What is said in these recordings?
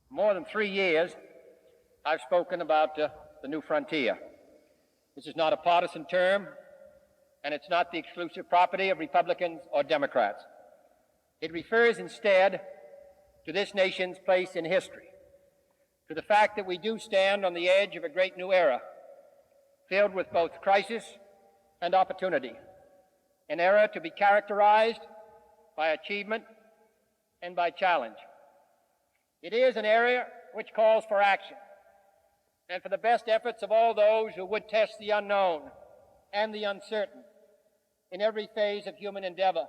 More than 3 years, I've spoken about the new frontier. This is not a partisan term, and it's not the exclusive property of Republicans or Democrats. It refers instead to this nation's place in history, to the fact that we do stand on the edge of a great new era, filled with both crisis and opportunity, an era to be characterized by achievement and by challenge. It is an era which calls for action and for the best efforts of all those who would test the unknown and the uncertain in every phase of human endeavor.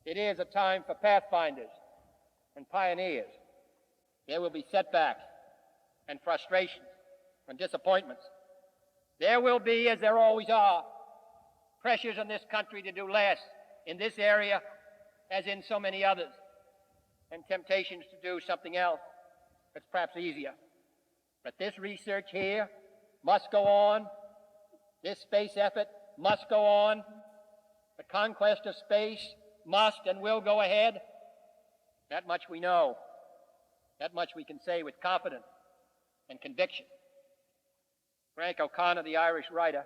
It is a time for pathfinders and pioneers. There will be setbacks and frustrations and disappointments. There will be, as there always are, pressures on this country to do less in this area as in so many others, and temptations to do something else that's perhaps easier. But this research here must go on. This space effort must go on. The conquest of space must and will go ahead. That much we know. That much we can say with confidence and conviction. Frank O'Connor, the Irish writer,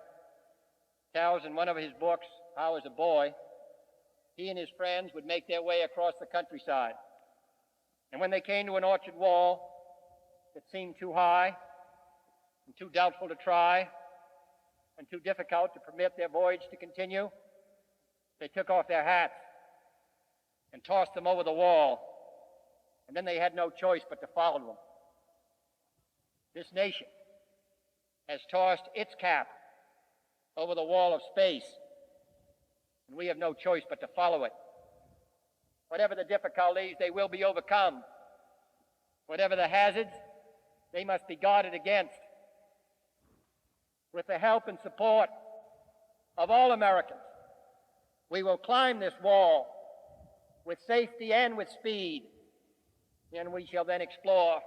tells in one of his books how, as a boy, he and his friends would make their way across the countryside. And when they came to an orchard wall that seemed too high and too doubtful to try and too difficult to permit their voyage to continue, they took off their hats and tossed them over the wall, and then they had no choice but to follow them. This nation has tossed its cap over the wall of space, and we have no choice but to follow it. Whatever the difficulties, they will be overcome. Whatever the hazards, they must be guarded against. With the help and support of all Americans, we will climb this wall with safety and with speed, and we shall then explore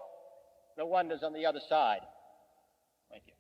the wonders on the other side. Thank you.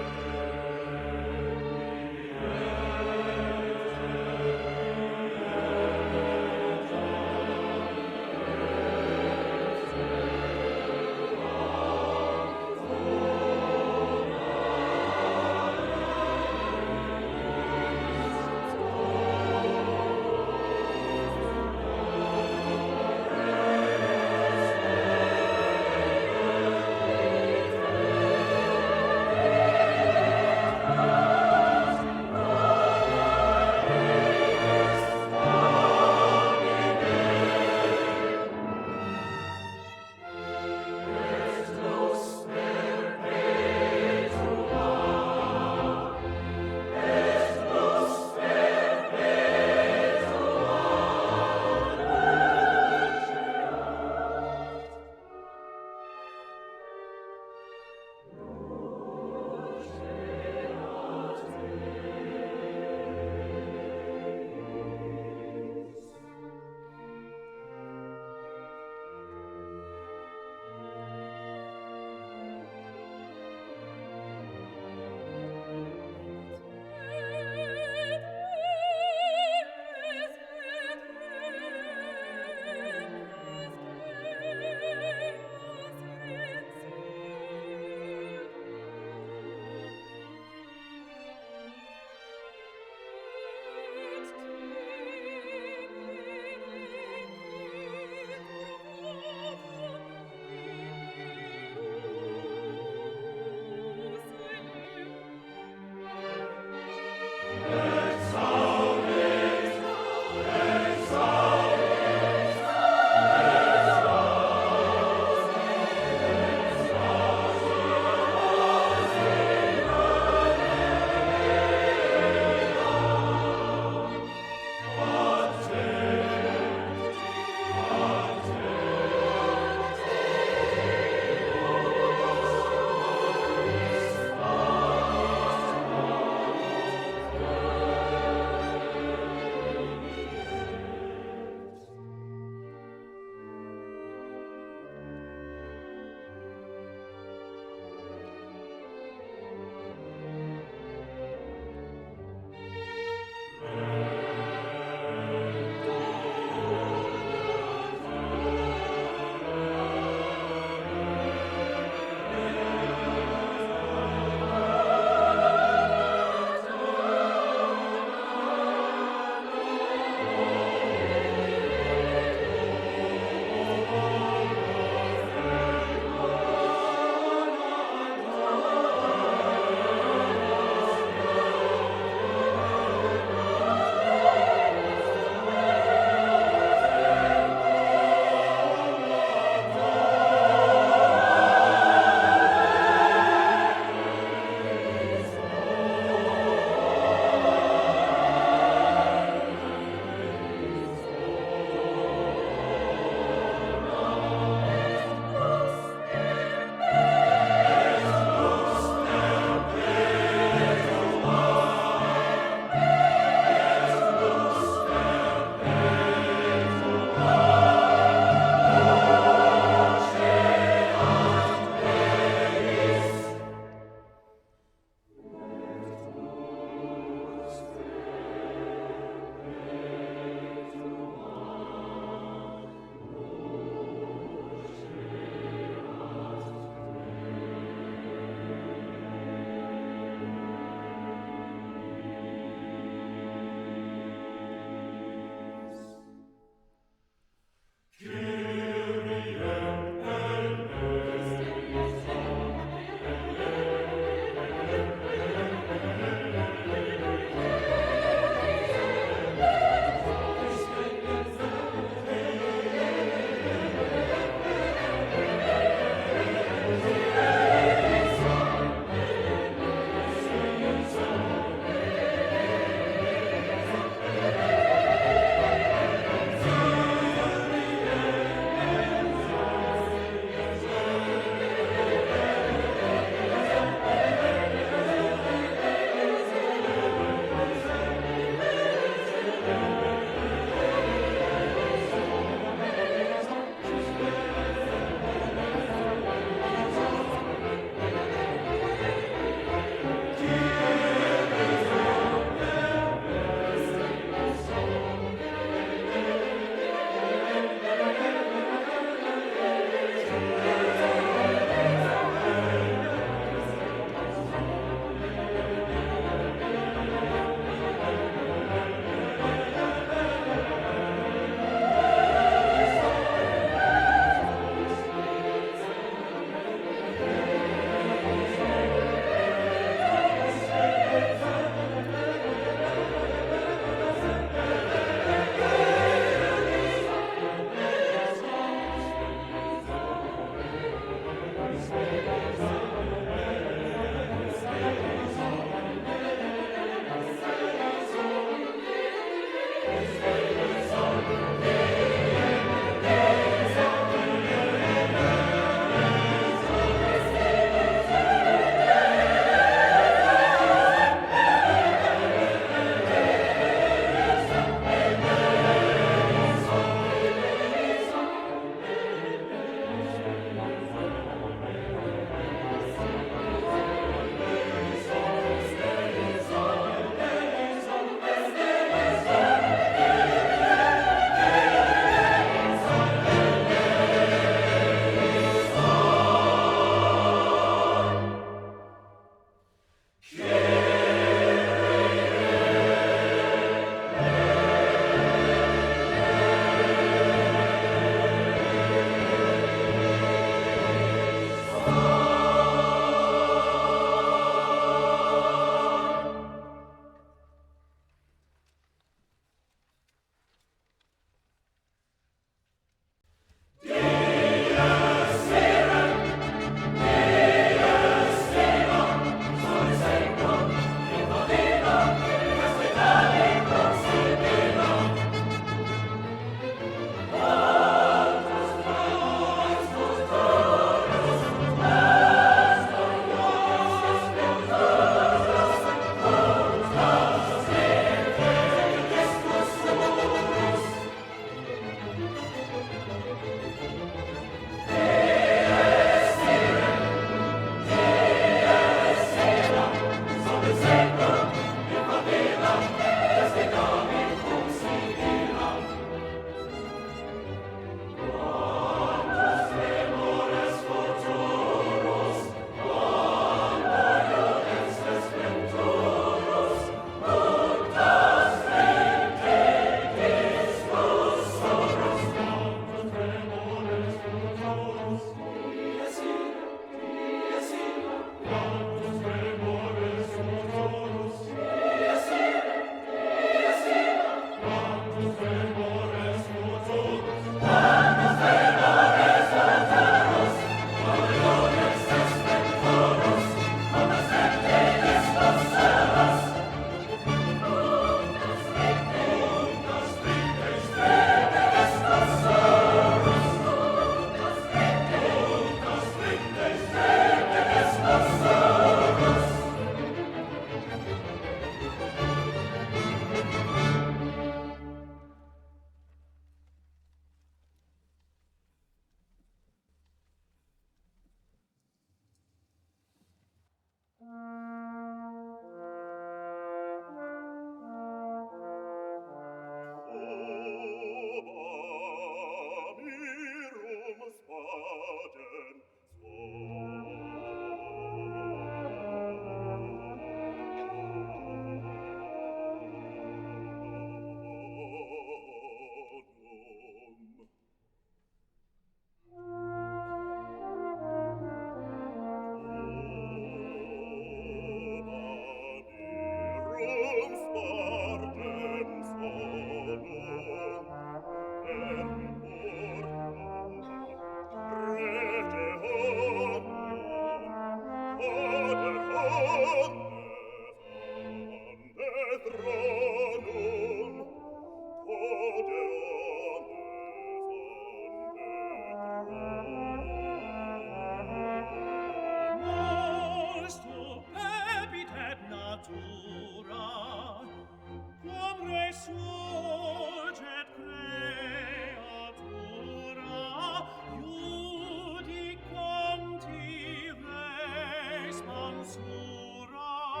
Mansura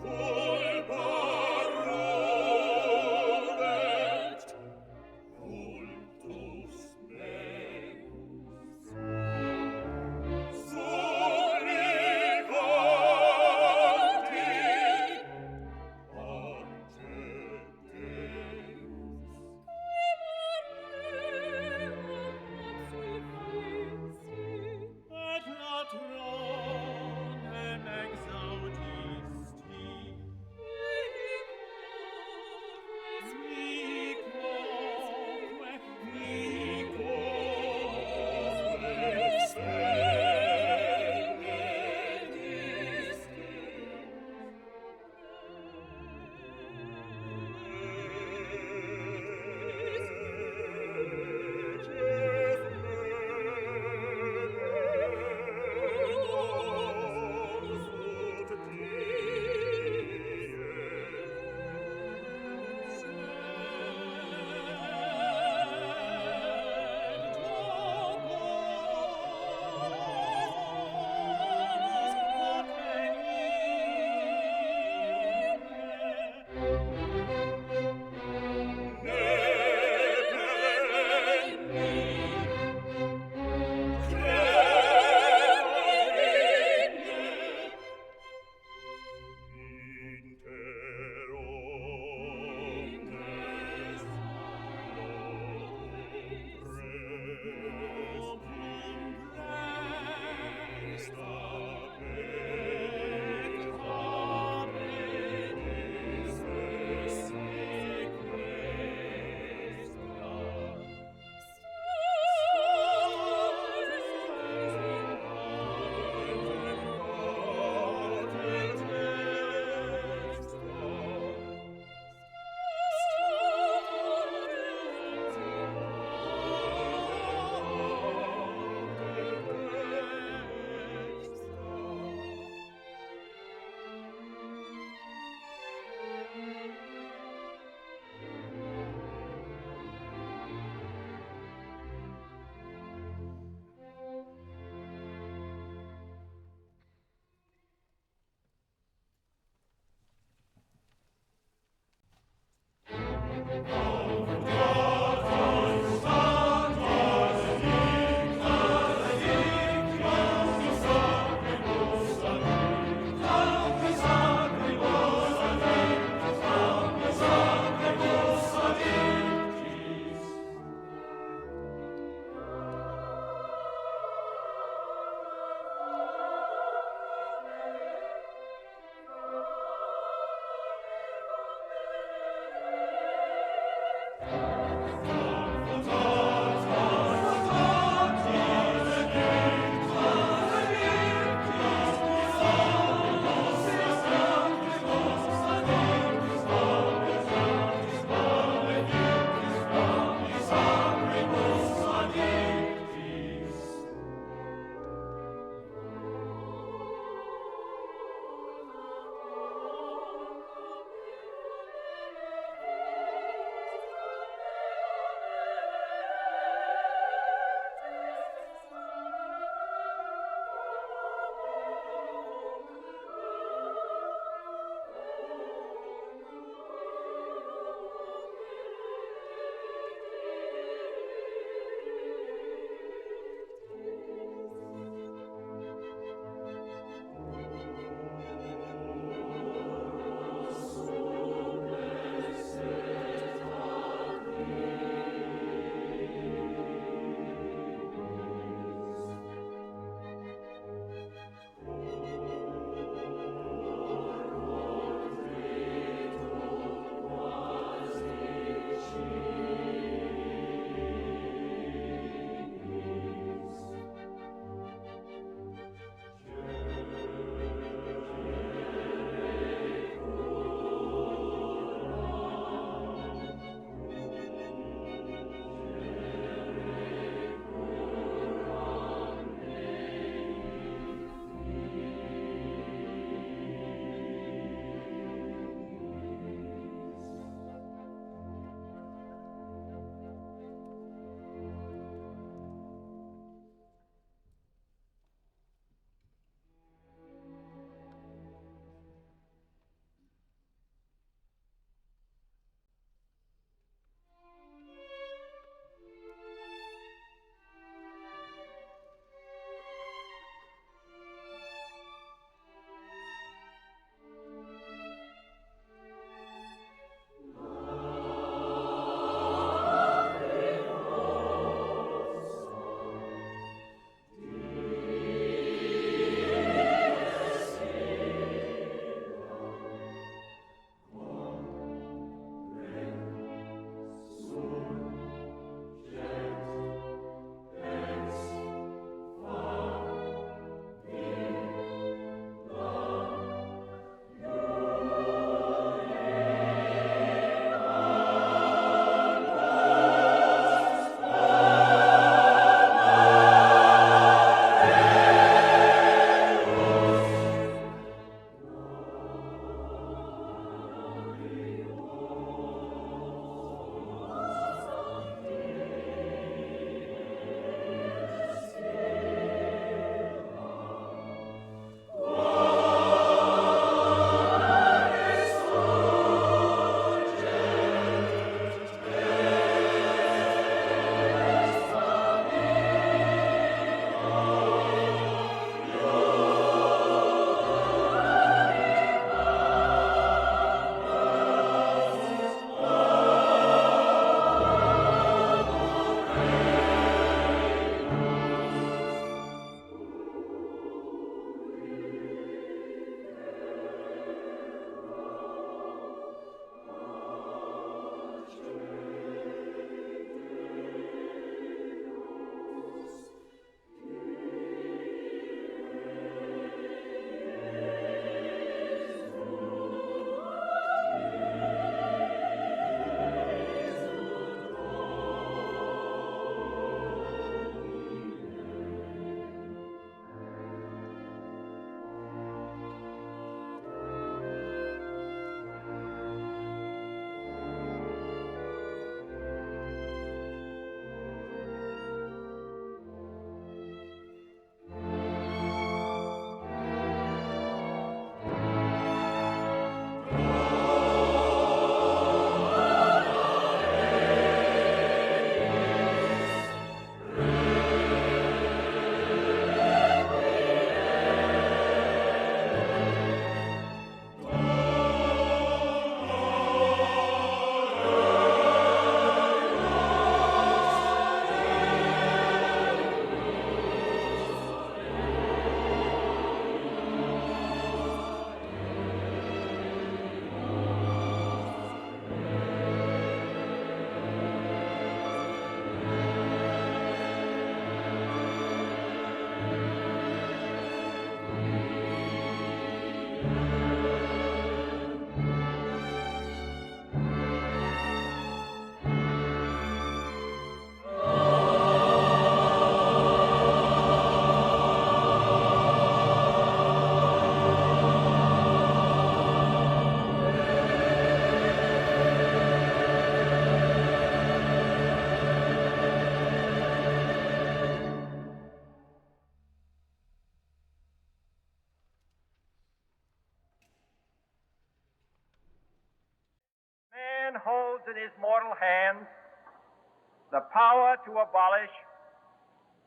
Oh man holds in his mortal hands the power to abolish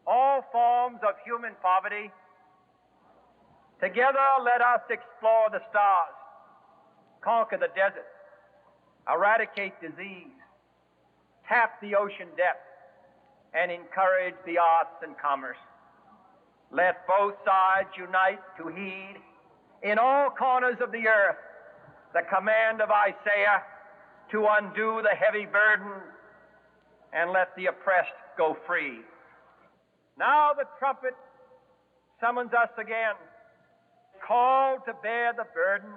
all forms of human poverty, together let us explore the stars, conquer the desert, eradicate disease, tap the ocean depths, and encourage the arts and commerce. Let both sides unite to heed in all corners of the earth the command of Isaiah to undo the heavy burden and let the oppressed go free. Now the trumpet summons us again, called to bear the burden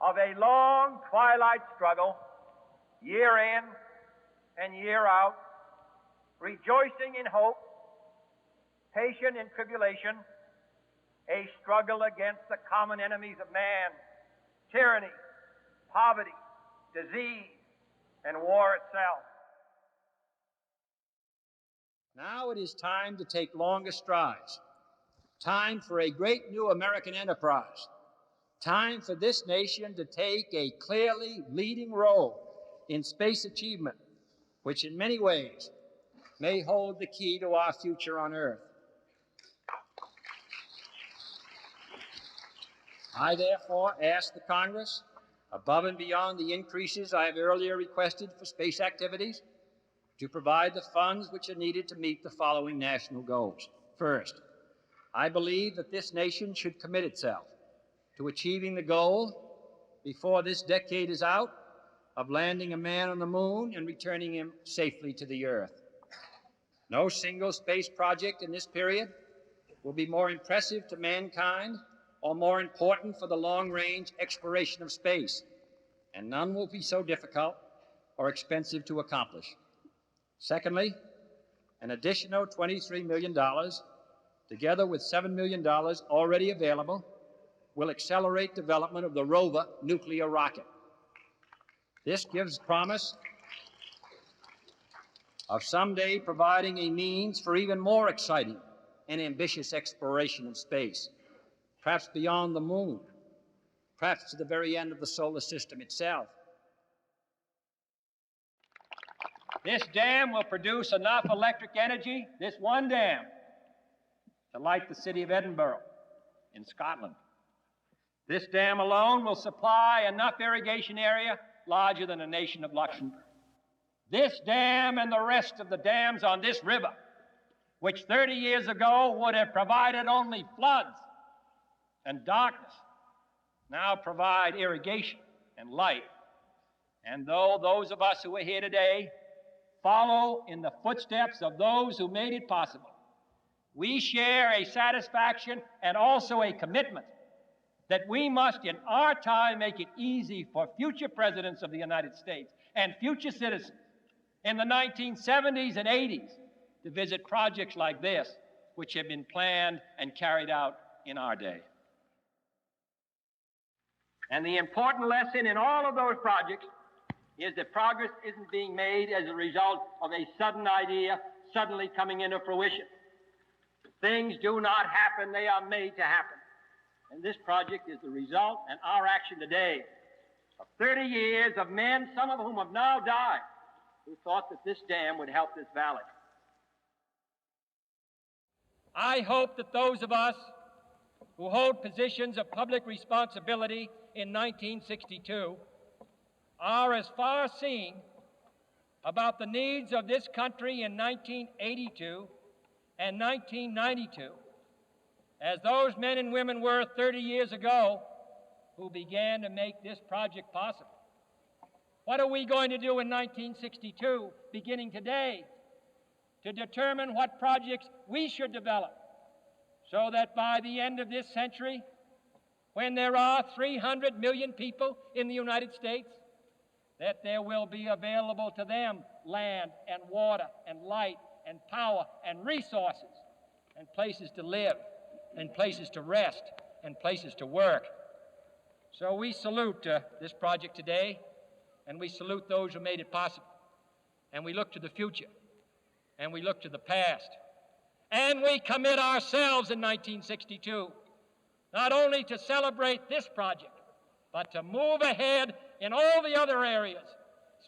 of a long twilight struggle, year in and year out, rejoicing in hope, patient in tribulation, a struggle against the common enemies of man, tyranny, poverty, disease, and war itself. Now it is time to take longer strides, time for a great new American enterprise, time for this nation to take a clearly leading role in space achievement, which in many ways may hold the key to our future on Earth. I therefore ask the Congress, above and beyond the increases I have earlier requested for space activities, to provide the funds which are needed to meet the following national goals. First, I believe that this nation should commit itself to achieving the goal, before this decade is out, of landing a man on the moon and returning him safely to the Earth. No single space project in this period will be more impressive to mankind or more important for the long-range exploration of space, and none will be so difficult or expensive to accomplish. Secondly, an additional $23 million, together with $7 million already available, will accelerate development of the rover nuclear rocket. This gives promise of someday providing a means for even more exciting and ambitious exploration of space, perhaps beyond the moon, perhaps to the very end of the solar system itself. This dam will produce enough electric energy, this one dam, to light the city of Edinburgh in Scotland. This dam alone will supply enough irrigation area larger than a nation of Luxembourg. This dam and the rest of the dams on this river, which 30 years ago would have provided only floods and darkness, now provide irrigation and light. And though those of us who are here today follow in the footsteps of those who made it possible, we share a satisfaction and also a commitment that we must in our time make it easy for future presidents of the United States and future citizens in the 1970s and 80s to visit projects like this, which have been planned and carried out in our day. And the important lesson in all of those projects is that progress isn't being made as a result of a sudden idea suddenly coming into fruition. Things do not happen, they are made to happen. And this project is the result, and our action today, of 30 years of men, some of whom have now died, who thought that this dam would help this valley. I hope that those of us who hold positions of public responsibility in 1962 are as far seeing about the needs of this country in 1982 and 1992 as those men and women were 30 years ago who began to make this project possible. What are we going to do in 1962, beginning today, to determine what projects we should develop so that by the end of this century, when there are 300 million people in the United States, that there will be available to them land and water and light and power and resources and places to live and places to rest and places to work. So we salute this project today, and we salute those who made it possible. And we look to the future, and we look to the past. And we commit ourselves in 1962, not only to celebrate this project, but to move ahead in all the other areas,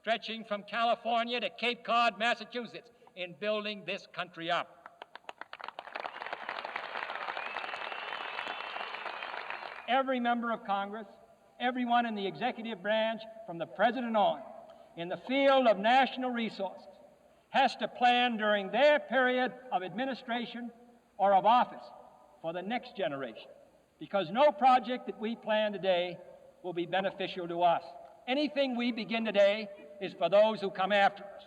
stretching from California to Cape Cod, Massachusetts, in building this country up. Every member of Congress, everyone in the executive branch, from the President on, in the field of national resources, has to plan during their period of administration or of office for the next generation, because no project that we plan today will be beneficial to us. Anything we begin today is for those who come after us.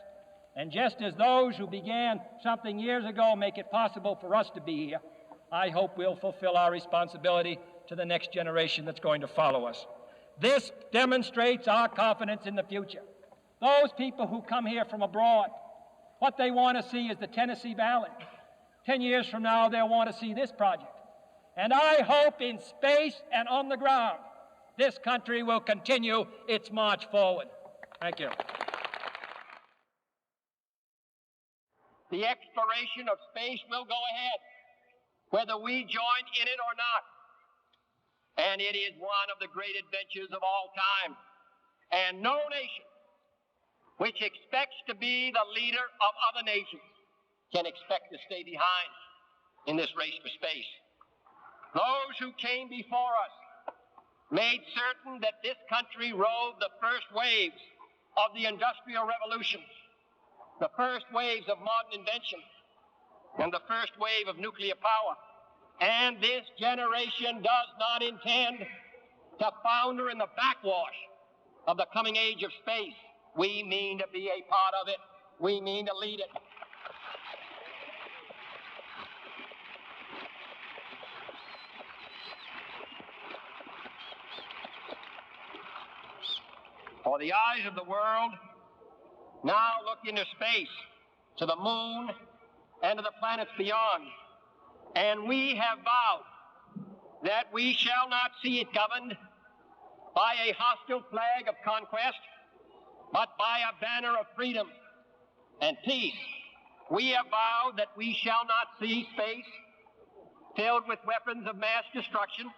And just as those who began something years ago make it possible for us to be here, I hope we'll fulfill our responsibility to the next generation that's going to follow us. This demonstrates our confidence in the future. Those people who come here from abroad, what they want to see is the Tennessee Valley. 10 years from now, they'll want to see this project. And I hope in space and on the ground, this country will continue its march forward. Thank you. The exploration of space will go ahead, whether we join in it or not. And it is one of the great adventures of all time. And no nation which expects to be the leader of other nations can expect to stay behind in this race for space. Those who came before us made certain that this country rode the first waves of the Industrial Revolution, the first waves of modern invention, and the first wave of nuclear power. And this generation does not intend to founder in the backwash of the coming age of space. We mean to be a part of it. We mean to lead it. For the eyes of the world now look into space, to the moon, and to the planets beyond. And we have vowed that we shall not see it governed by a hostile flag of conquest, but by a banner of freedom and peace. We have vowed that we shall not see space filled with weapons of mass destruction,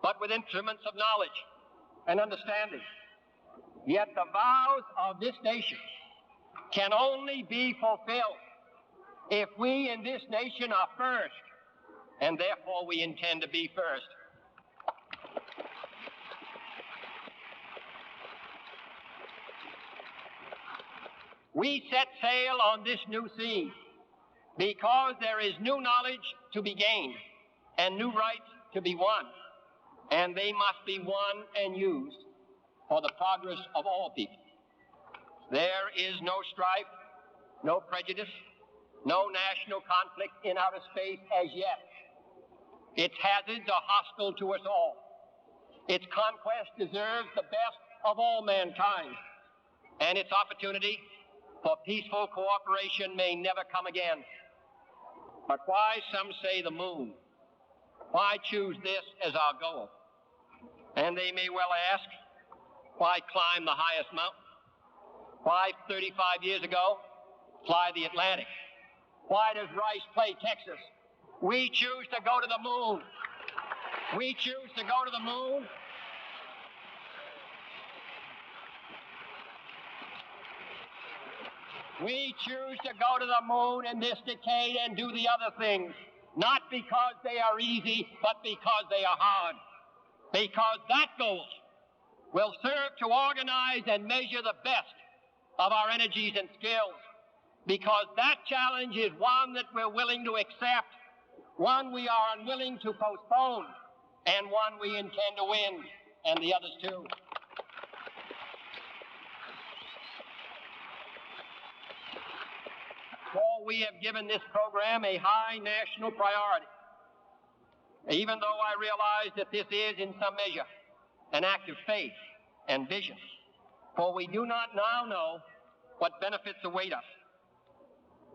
but with instruments of knowledge and understanding. Yet the vows of this nation can only be fulfilled if we in this nation are first, and therefore we intend to be first. We set sail on this new sea because there is new knowledge to be gained and new rights to be won, and they must be won and used for the progress of all people. There is no strife, no prejudice, no national conflict in outer space as yet. Its hazards are hostile to us all. Its conquest deserves the best of all mankind, and its opportunity for peaceful cooperation may never come again. But why, some say, the moon? Why choose this as our goal? And they may well ask, why climb the highest mountain? Why, 35 years ago, fly the Atlantic? Why does Rice play Texas? We choose to go to the moon. We choose to go to the moon. We choose to go to the moon in this decade and do the other things, not because they are easy, but because they are hard. Because that goal will serve to organize and measure the best of our energies and skills. Because that challenge is one that we're willing to accept, one we are unwilling to postpone, and one we intend to win, and the others too. For we have given this program a high national priority, even though I realize that this is, in some measure, an act of faith and vision. For we do not now know what benefits await us.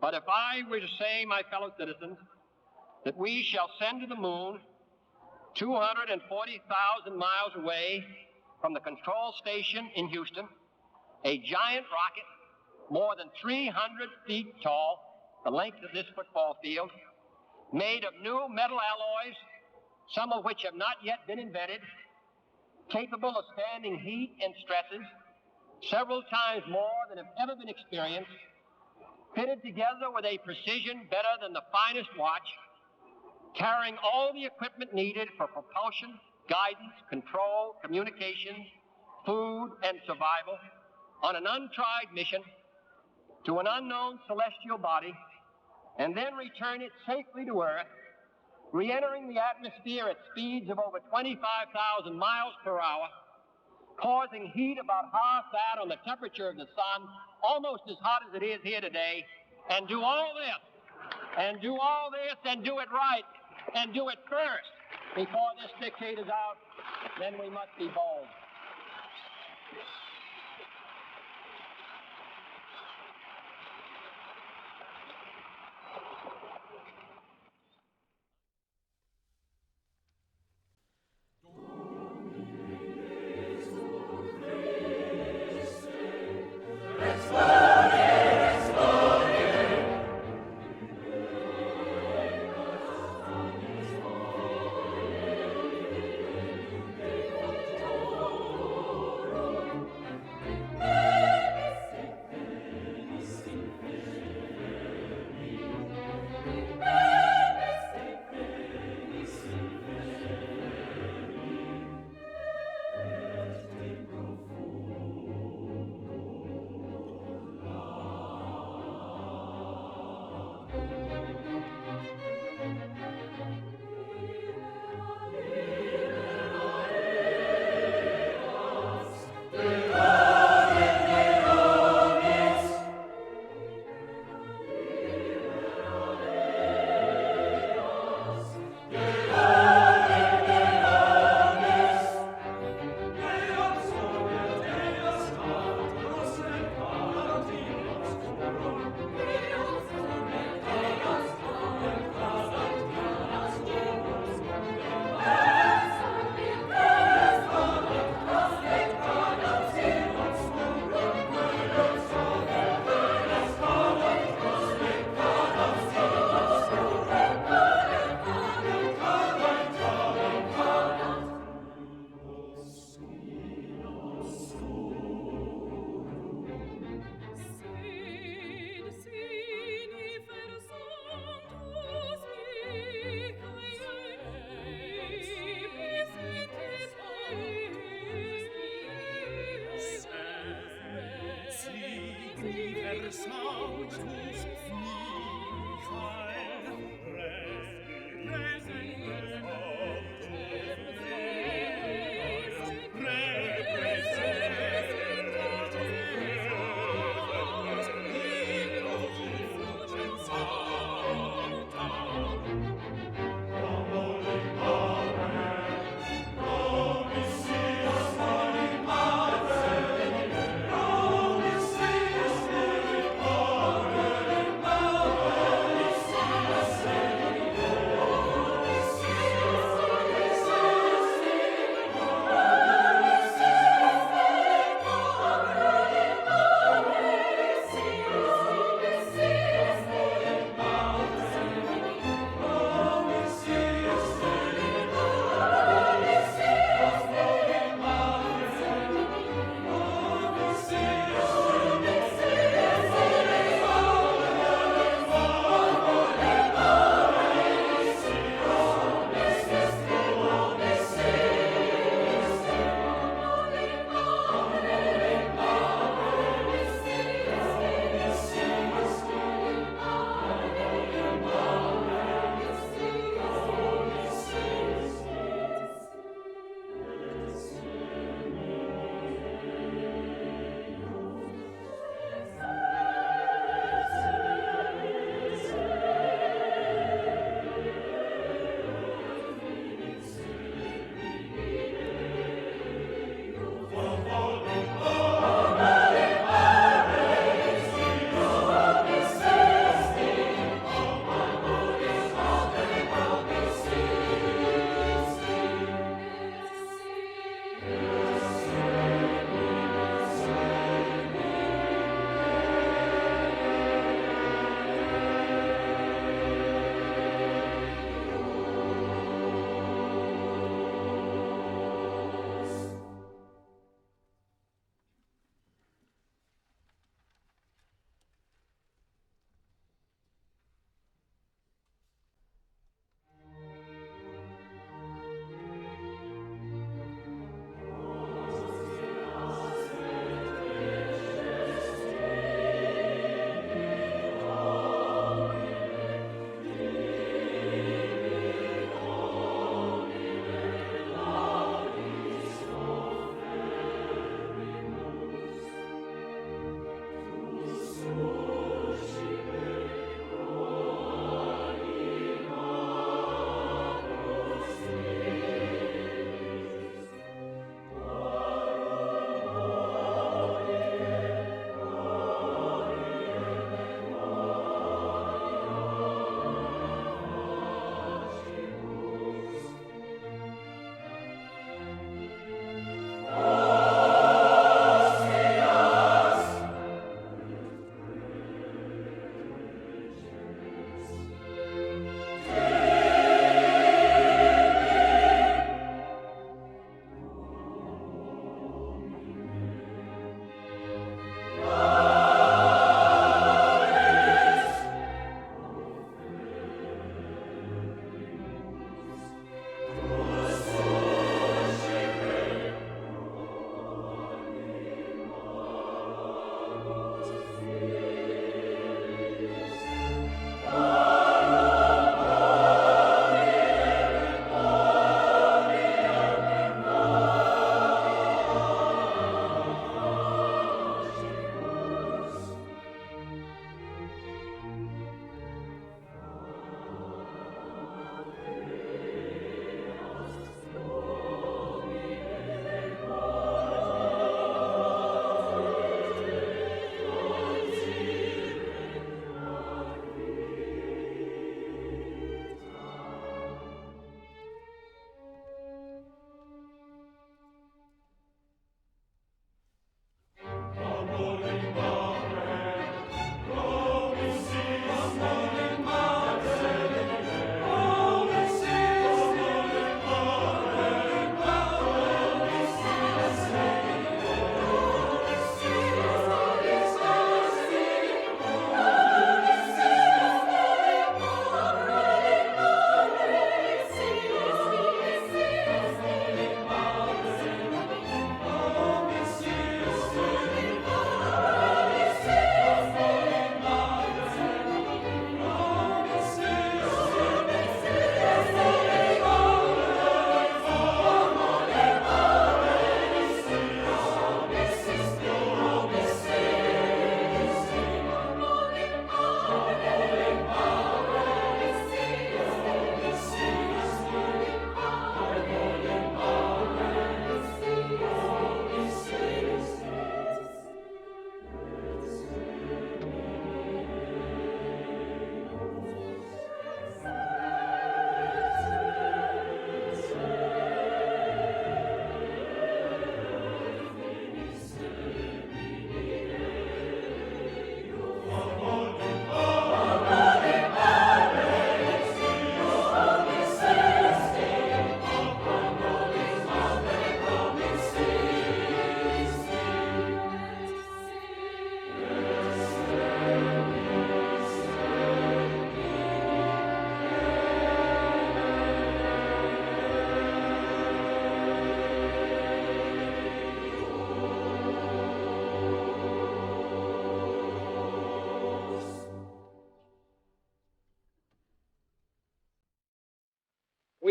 But if I were to say, my fellow citizens, that we shall send to the moon 240,000 miles away from the control station in Houston, a giant rocket more than 300 feet tall, the length of this football field, made of new metal alloys, some of which have not yet been invented, capable of standing heat and stresses, several times more than have ever been experienced, fitted together with a precision better than the finest watch, carrying all the equipment needed for propulsion, guidance, control, communications, food, and survival on an untried mission to an unknown celestial body, and then return it safely to Earth, re-entering the atmosphere at speeds of over 25,000 miles per hour, causing heat about half that on the temperature of the sun, almost as hot as it is here today, and do all this, and do all this, and do it right, and do it first before this decade is out, then we must be bold.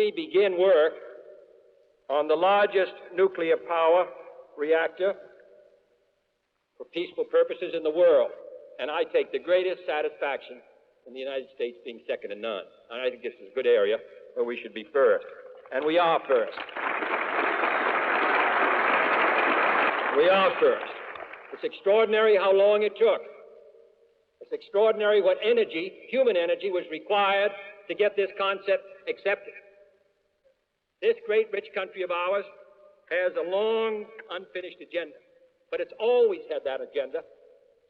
we begin work on the largest nuclear power reactor for peaceful purposes in the world. And I take the greatest satisfaction in the United States being second to none. And I think this is a good area where we should be first. And we are first. We are first. It's extraordinary how long it took. It's extraordinary what energy, human energy, was required to get this concept accepted. This great rich country of ours has a long unfinished agenda, but it's always had that agenda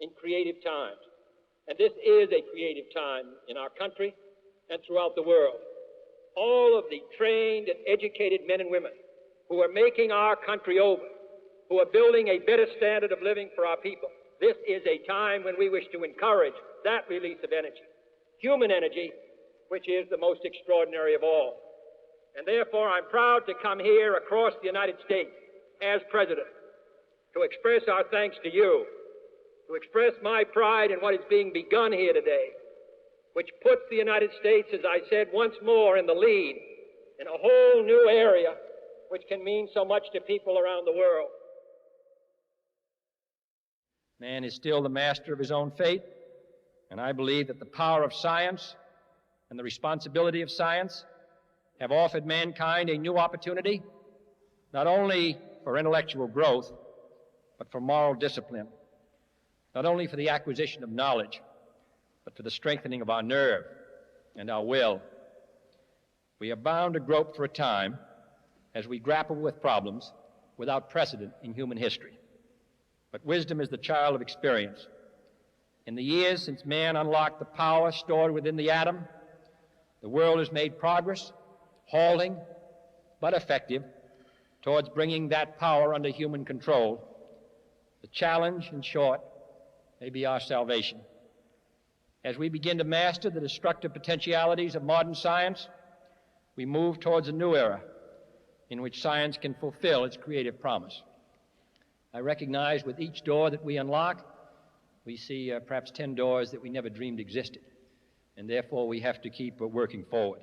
in creative times. And this is a creative time in our country and throughout the world. All of the trained and educated men and women who are making our country over, who are building a better standard of living for our people, this is a time when we wish to encourage that release of energy, human energy, which is the most extraordinary of all. And therefore, I'm proud to come here across the United States as President to express our thanks to you, to express my pride in what is being begun here today, which puts the United States, as I said, once more in the lead in a whole new area which can mean so much to people around the world. Man is still the master of his own fate, and I believe that the power of science and the responsibility of science have offered mankind a new opportunity, not only for intellectual growth, but for moral discipline, not only for the acquisition of knowledge, but for the strengthening of our nerve and our will. We are bound to grope for a time as we grapple with problems without precedent in human history. But wisdom is the child of experience. In the years since man unlocked the power stored within the atom, the world has made progress, halting but effective, towards bringing that power under human control. The challenge, in short, may be our salvation. As we begin to master the destructive potentialities of modern science, we move towards a new era in which science can fulfill its creative promise. I recognize with each door that we unlock, we see perhaps 10 doors that we never dreamed existed, and therefore we have to keep working forward.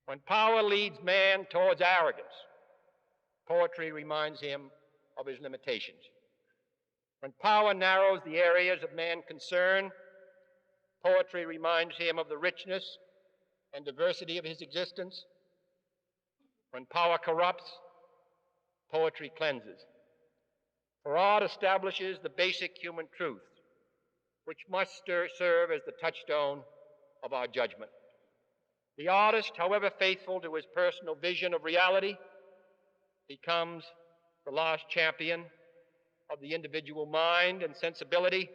When power leads man towards arrogance, poetry reminds him of his limitations. When power narrows the areas of man's concern, poetry reminds him of the richness and diversity of his existence. When power corrupts, poetry cleanses. For art establishes the basic human truth, which must serve as the touchstone of our judgment. The artist, however faithful to his personal vision of reality, becomes the last champion of the individual mind and sensibility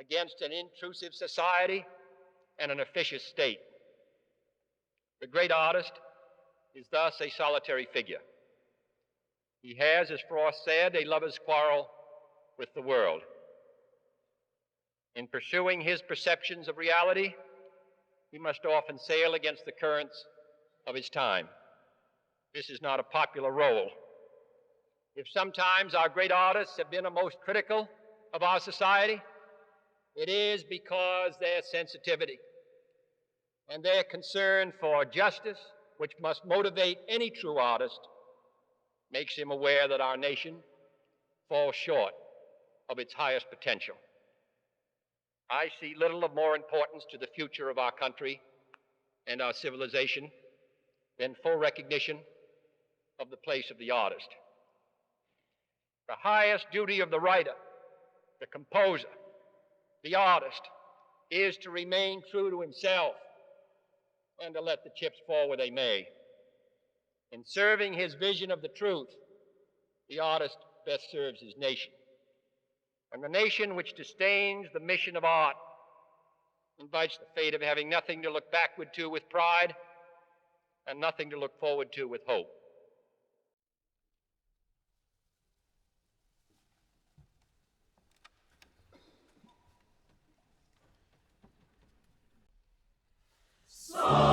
against an intrusive society and an officious state. The great artist is thus a solitary figure. He has, as Frost said, a lover's quarrel with the world. In pursuing his perceptions of reality, he must often sail against the currents of his time. This is not a popular role. If sometimes our great artists have been the most critical of our society, it is because their sensitivity and their concern for justice, which must motivate any true artist, makes him aware that our nation falls short of its highest potential. I see little of more importance to the future of our country and our civilization than full recognition of the place of the artist. The highest duty of the writer, the composer, the artist, is to remain true to himself and to let the chips fall where they may. In serving his vision of the truth, the artist best serves his nation. And the nation which disdains the mission of art invites the fate of having nothing to look backward to with pride and nothing to look forward to with hope. So